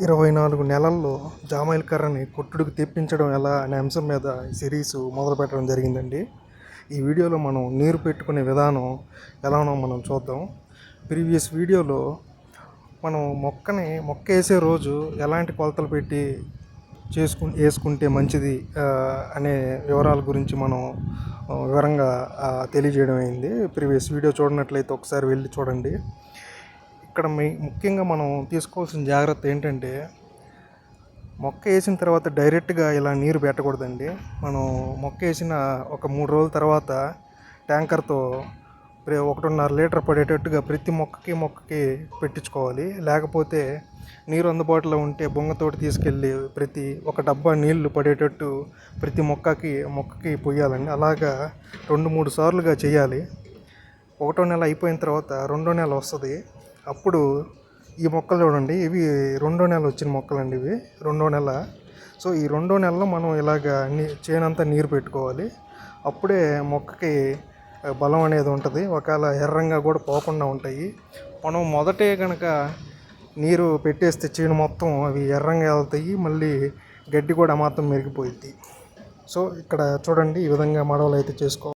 24 నెలల్లో జామాయిల్ కర్రని కొట్టుడికి తెప్పించడం ఎలా అనే అంశం మీద ఈ సిరీస్ మొదలు పెట్టడం జరిగిందండి. ఈ వీడియోలో మనం నీరు పెట్టుకునే విధానం ఎలానో మనం చూద్దాం. ప్రీవియస్ వీడియోలో మనం మొక్క వేసే రోజు ఎలాంటి కొలతలు పెట్టి వేసుకుంటే మంచిది అనే వివరాల గురించి మనం వివరంగా తెలియజేయడం అయింది. ప్రీవియస్ వీడియో చూడనట్లయితే ఒకసారి వెళ్ళి చూడండి. ఇక్కడ ముఖ్యంగా మనం తీసుకోవాల్సిన జాగ్రత్త ఏంటంటే, మొక్క వేసిన తర్వాత డైరెక్ట్గా ఇలా నీరు పెట్టకూడదండి. మనం మొక్క వేసిన ఒక 3 రోజుల తర్వాత ట్యాంకర్తో 1.5 లీటర్ పడేటట్టుగా ప్రతి మొక్కకి పెట్టించుకోవాలి. లేకపోతే నీరు అందుబాటులో ఉంటే బొంగతోటి తీసుకెళ్ళి ఒక డబ్బా నీళ్లు పడేటట్టు ప్రతి మొక్కకి పొయ్యాలండి. అలాగా 2-3 సార్లుగా చేయాలి. 1వ నెల అయిపోయిన తర్వాత 2వ నెల వస్తుంది. అప్పుడు ఈ మొక్కలు చూడండి, ఇవి 2వ నెల వచ్చిన మొక్కలండి. ఇవి 2వ నెల. సో ఈ 2వ నెలలో మనం ఇలాగ చేనంతా నీరు పెట్టుకోవాలి. అప్పుడే మొక్కకి బలం అనేది ఉంటుంది. ఒకవేళ ఎర్రంగా కూడా పోకుండా ఉంటాయి. మనం మొదటే కనుక నీరు పెట్టేస్తే చేను మొత్తం అవి ఎర్రంగా వెళ్తాయి. మళ్ళీ గడ్డి కూడా మాత్రం మెరిగిపోయింది. సో ఇక్కడ చూడండి, ఈ విధంగా మడవలు అయితే చేసుకోవాలి.